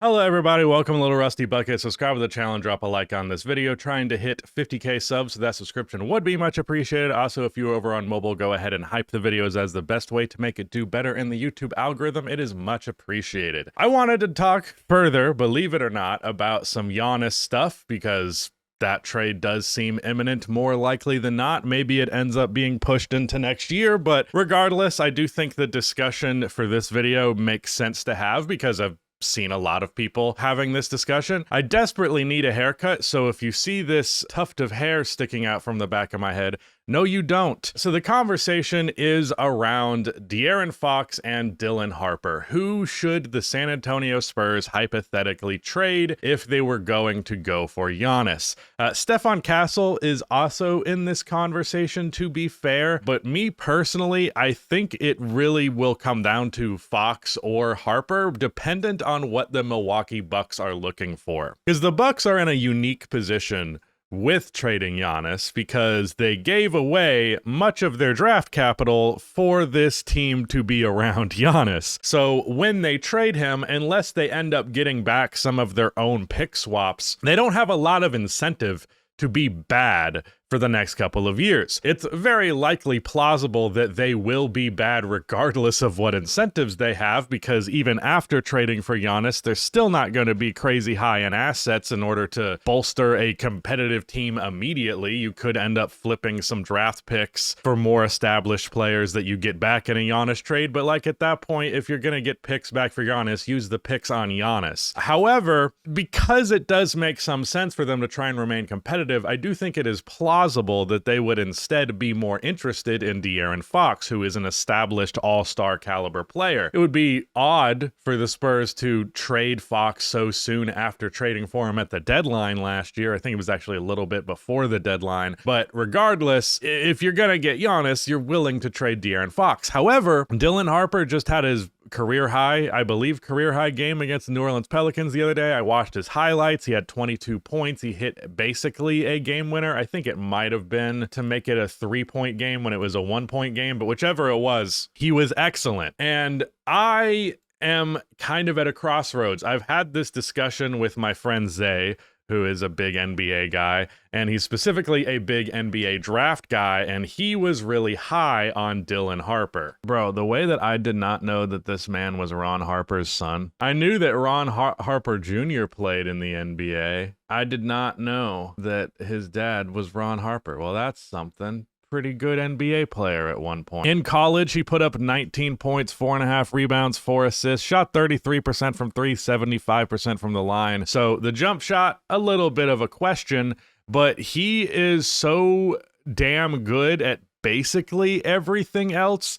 Hello everybody, welcome to Little Rusty Bucket. Subscribe to the channel and drop a like on this video. Trying to hit 50k subs, so that subscription would be much appreciated. Also, if you're over on mobile, go ahead and hype the videos as the best way to make it do better in the YouTube algorithm. It is much appreciated. I wanted to talk further, believe it or not, about some Giannis stuff because that trade does seem imminent, more likely than not. Maybe it ends up being pushed into next year, but regardless, I do think the discussion for this video makes sense to have because I've seen a lot of people having this discussion. I desperately need a haircut, so if you see this tuft of hair sticking out from the back of my head, no, you don't. So the conversation is around De'Aaron Fox and Dylan Harper. Who should the San Antonio Spurs hypothetically trade if they were going to go for Giannis? Stefan Castle is also in this conversation, to be fair, but me personally, I think it really will come down to Fox or Harper, dependent on what the Milwaukee Bucks are looking for. Because the Bucks are in a unique position with trading Giannis because they gave away much of their draft capital for this team to be around Giannis. So when they trade him, unless they end up getting back some of their own pick swaps, they don't have a lot of incentive to be bad for the next couple of years. It's very likely plausible that they will be bad regardless of what incentives they have, because even after trading for Giannis, they're still not going to be crazy high in assets in order to bolster a competitive team immediately. You could end up flipping some draft picks for more established players that you get back in a Giannis trade, but like at that point, if you're going to get picks back for Giannis, use the picks on Giannis. However, because it does make some sense for them to try and remain competitive, I do think it is plausible that they would instead be more interested in De'Aaron Fox, who is an established all-star caliber player. It would be odd for the Spurs to trade Fox so soon after trading for him at the deadline last year. I think it was actually a little bit before the deadline. But regardless, if you're going to get Giannis, you're willing to trade De'Aaron Fox. However, Dylan Harper just had his career high game against the New Orleans Pelicans the other day. I watched his highlights. He had 22 points. He hit basically a game winner. I think it might have been to make it a 3-point game when it was a 1-point game, but whichever it was, he was excellent. And I am kind of at a crossroads. I've had this discussion with my friend Zay, who is a big NBA guy, and he's specifically a big NBA draft guy, and he was really high on Dylan Harper. Bro, the way that I did not know that this man was Ron Harper's son. I knew that Ron Harper Jr. played in the NBA. I did not know that his dad was Ron Harper. Well, that's something. Pretty good NBA player at one point. In college, he put up 19 points, 4.5 rebounds, 4 assists, shot 33% from 3, 75% from the line. So the jump shot, a little bit of a question, but he is so damn good at basically everything else.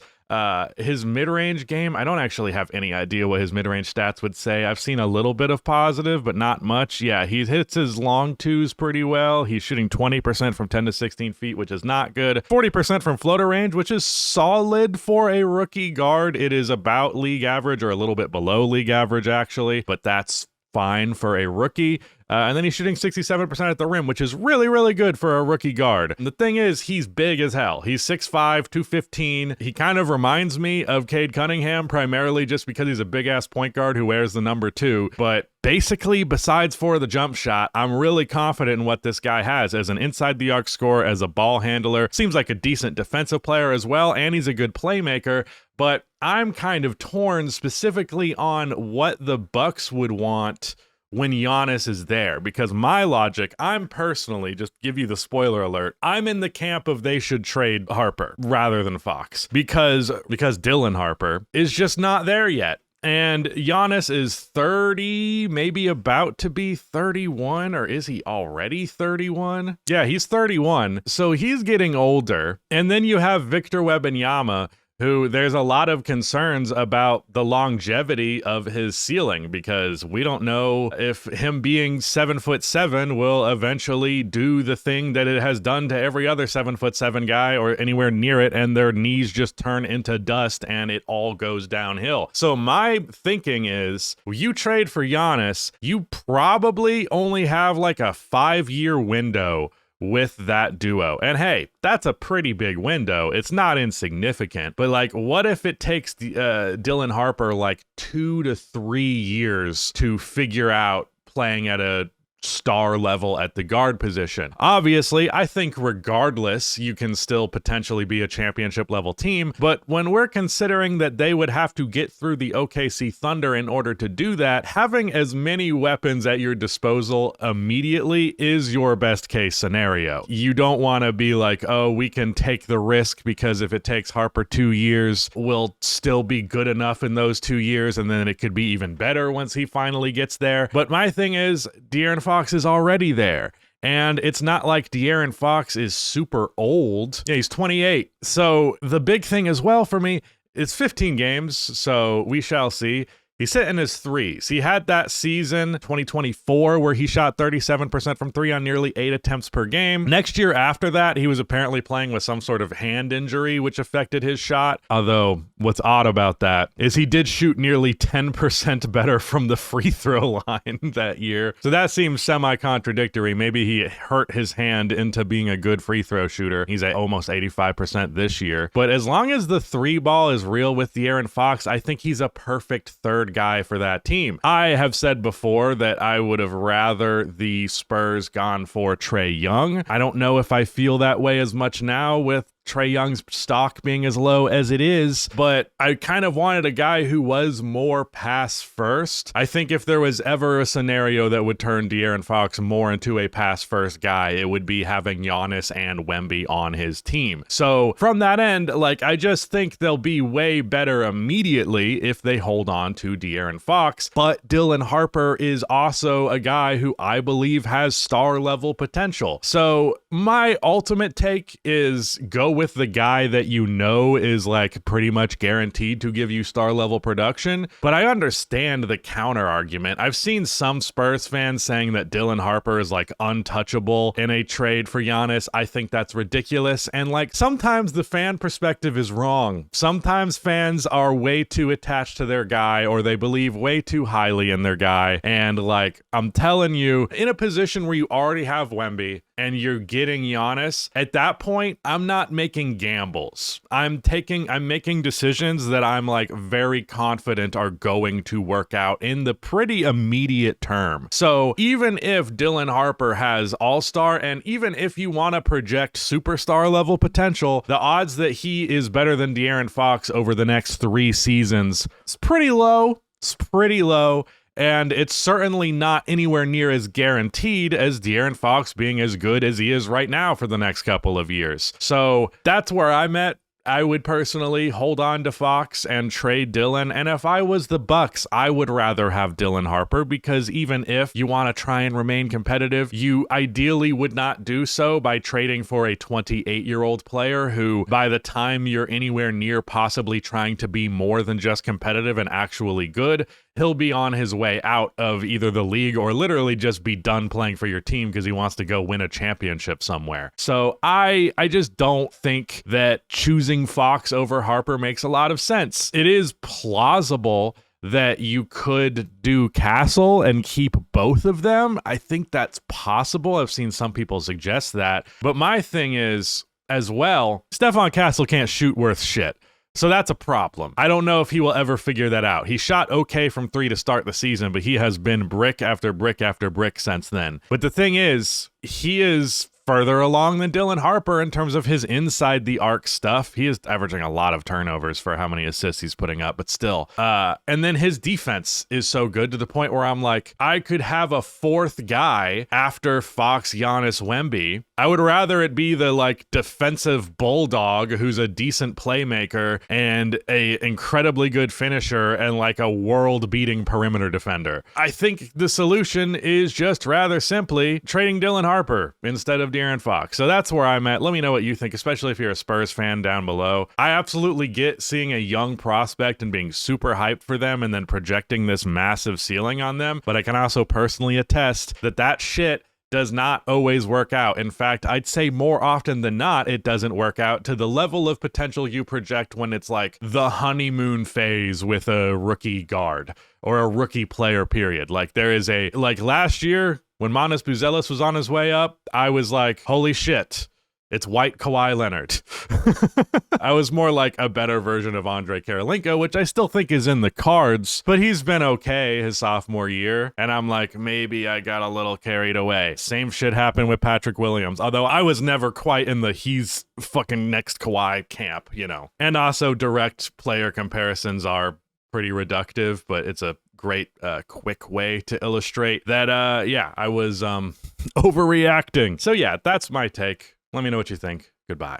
His mid-range game, I don't actually have any idea what his mid-range stats would say. I've seen a little bit of positive, but not much. Yeah, he hits his long twos pretty well. He's shooting 20% from 10 to 16 feet, which is not good. 40% from floater range, which is solid for a rookie guard. It is about league average or a little bit below league average, actually, but that's fine for a rookie. And then he's shooting 67% at the rim, which is really, really good for a rookie guard. And the thing is, he's big as hell. He's 6'5", 215. He kind of reminds me of Cade Cunningham, primarily just because he's a big-ass point guard who wears the number 2. But basically, besides for the jump shot, I'm really confident in what this guy has as an inside-the-arc scorer, as a ball handler. Seems like a decent defensive player as well, and he's a good playmaker. But I'm kind of torn specifically on what the Bucks would want when Giannis is there, because my logic, I'm personally, just give you the spoiler alert, I'm in the camp of they should trade Harper rather than Fox, because Dylan Harper is just not there yet. And Giannis is 30, maybe about to be 31, or is he already 31? Yeah, he's 31, so he's getting older. And then you have Victor Wembanyama, who there's a lot of concerns about the longevity of his ceiling, because we don't know if him being 7'7" will eventually do the thing that it has done to every other 7'7" guy or anywhere near it, and their knees just turn into dust and it all goes downhill. So my thinking is, you trade for Giannis, you probably only have like a 5-year window with that duo. And hey, that's a pretty big window. It's not insignificant, but like, what if it takes Dylan Harper like 2 to 3 years to figure out playing at a star level at the guard position? Obviously, I think regardless, you can still potentially be a championship level team, but when we're considering that they would have to get through the OKC Thunder in order to do that, having as many weapons at your disposal immediately is your best case scenario. You don't want to be like, oh, we can take the risk because if it takes Harper 2 years, we'll still be good enough in those 2 years, and then it could be even better once he finally gets there. But my thing is, De'Aaron Fox is already there. And it's not like De'Aaron Fox is super old. Yeah, he's 28. So the big thing as well for me, it's 15 games, so we shall see. He's hitting his threes. He had that season, 2024, where he shot 37% from three on nearly 8 attempts per game. Next year after that, he was apparently playing with some sort of hand injury, which affected his shot. Although, what's odd about that is he did shoot nearly 10% better from the free throw line that year. So that seems semi-contradictory. Maybe he hurt his hand into being a good free throw shooter. He's at almost 85% this year. But as long as the three ball is real with De'Aaron Fox, I think he's a perfect third guy for that team. I have said before that I would have rather the Spurs gone for Trae Young. I don't know if I feel that way as much now with Trae Young's stock being as low as it is, but I kind of wanted a guy who was more pass first. I think if there was ever a scenario that would turn De'Aaron Fox more into a pass first guy, it would be having Giannis and Wemby on his team. So from that end, like, I just think they'll be way better immediately if they hold on to De'Aaron Fox. But Dylan Harper is also a guy who I believe has star level potential. So my ultimate take is go with the guy that you know is like pretty much guaranteed to give you star level production. But I understand the counter argument. I've seen some Spurs fans saying that Dylan Harper is like untouchable in a trade for Giannis. I think that's ridiculous. And like, sometimes the fan perspective is wrong. Sometimes fans are way too attached to their guy, or they believe way too highly in their guy. And like, I'm telling you, in a position where you already have Wemby and you're getting Giannis, at that point, I'm not making gambles. I'm making decisions that I'm like very confident are going to work out in the pretty immediate term. So even if Dylan Harper has all-star, and even if you want to project superstar level potential, the odds that he is better than De'Aaron Fox over the next 3 seasons is pretty low. It's pretty low. And it's certainly not anywhere near as guaranteed as De'Aaron Fox being as good as he is right now for the next couple of years. So that's where I'm at. I would personally hold on to Fox and trade Dylan. And if I was the Bucks, I would rather have Dylan Harper, because even if you want to try and remain competitive, you ideally would not do so by trading for a 28-year-old player who, by the time you're anywhere near possibly trying to be more than just competitive and actually good, he'll be on his way out of either the league or literally just be done playing for your team because he wants to go win a championship somewhere. So I just don't think that choosing Fox over Harper makes a lot of sense. It is plausible that you could do Castle and keep both of them. I think that's possible. I've seen some people suggest that. But my thing is, as well, Stephon Castle can't shoot worth shit. So that's a problem. I don't know if he will ever figure that out. He shot okay from 3 to start the season, but he has been brick after brick after brick since then. But the thing is, he is further along than Dylan Harper in terms of his inside the arc stuff. He is averaging a lot of turnovers for how many assists he's putting up, but still. And then his defense is so good to the point where I'm like, I could have a fourth guy after Fox, Giannis, Wemby. I would rather it be the like defensive bulldog who's a decent playmaker and a incredibly good finisher and like a world-beating perimeter defender. I think the solution is just rather simply trading Dylan Harper instead of De'Aaron Fox. So that's where I'm at. Let me know what you think, especially if you're a Spurs fan down below. I absolutely get seeing a young prospect and being super hyped for them and then projecting this massive ceiling on them, but I can also personally attest that that shit does not always work out. In fact, I'd say more often than not, it doesn't work out to the level of potential you project when it's like the honeymoon phase with a rookie guard or a rookie player, period. Like there is like last year, When Manas Buzelis was on his way up, I was like, holy shit, it's white Kawhi Leonard. I was more like a better version of Andre Karolinko, which I still think is in the cards, but he's been okay his sophomore year. And I'm like, maybe I got a little carried away. Same shit happened with Patrick Williams, although I was never quite in the he's fucking next Kawhi camp, you know. And also direct player comparisons are pretty reductive, but it's a great quick way to illustrate that yeah, I was overreacting. So yeah, that's my take. Let me know what you think. Goodbye.